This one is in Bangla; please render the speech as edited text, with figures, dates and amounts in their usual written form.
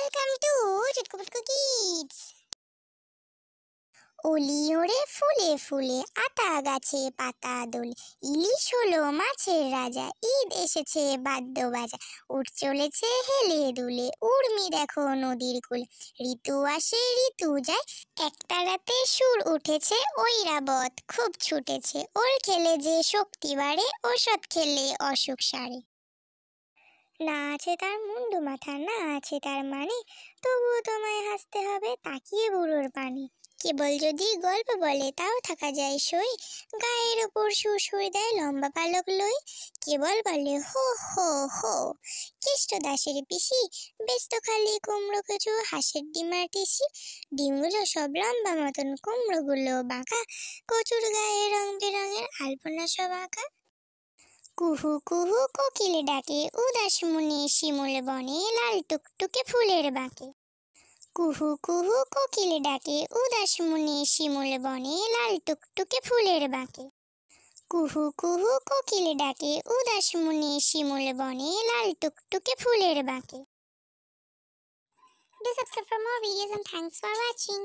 Welcome to Chutku Kids. অলি ওড়ে ফুলে ফুলে, আতা গাছে পাতা দোলে, ইলিশ হলো মাছের রাজা, ঈদ এসেছে বাদ্য বাজা, উঠ চলেছে হেলে দুলে, উর্মি দেখো নদীর কূলে, ঋতু আসে ঋতু যায়, একটা রাতে সুর উঠেছে, ঐরাবত খুব ছুটেছে, ওর খেলে যে শক্তি বাড়ে, ওষুধ খেলে অসুখ সারে। না আছে তার মুন্ডু মাথা, না আছে তার মানে, তবুও তোমায় হাসতে হবে তাকিয়ে বুড়োর পানে। কেবল যদি গল্প বলে তাও থাকা যায় সই, গায়ের ওপর সুর দেয় লম্বা পালক লই, কেবল বলে হো হো হো, কেষ্ট দাসের পিসি, ব্যস্ত খালি কুমড়ো কচু, হাঁসের ডিমার টিসি, ডিমগুলো সব লম্বা মতন, কুমড়োগুলো বাঁকা, কচুর গায়ে রং বেরঙের আলপনা সব আঁকা। কুহু কুহু কোকিল ডাকে, উদাস মনে শিমুল বনে, লাল টুকটুকে ফুলের বাঁকে। কুহু কুহু কোকিল ডাকে, উদাস মনে শিমুল বনে, লাল টুকটুকে ফুলের বাঁকে। কুহু কুহু কোকিল ডাকে, উদাস মনে শিমুল বনে, লাল টুকটুকে ফুলের বাঁকে। Do subscribe for more videos and thanks for watching.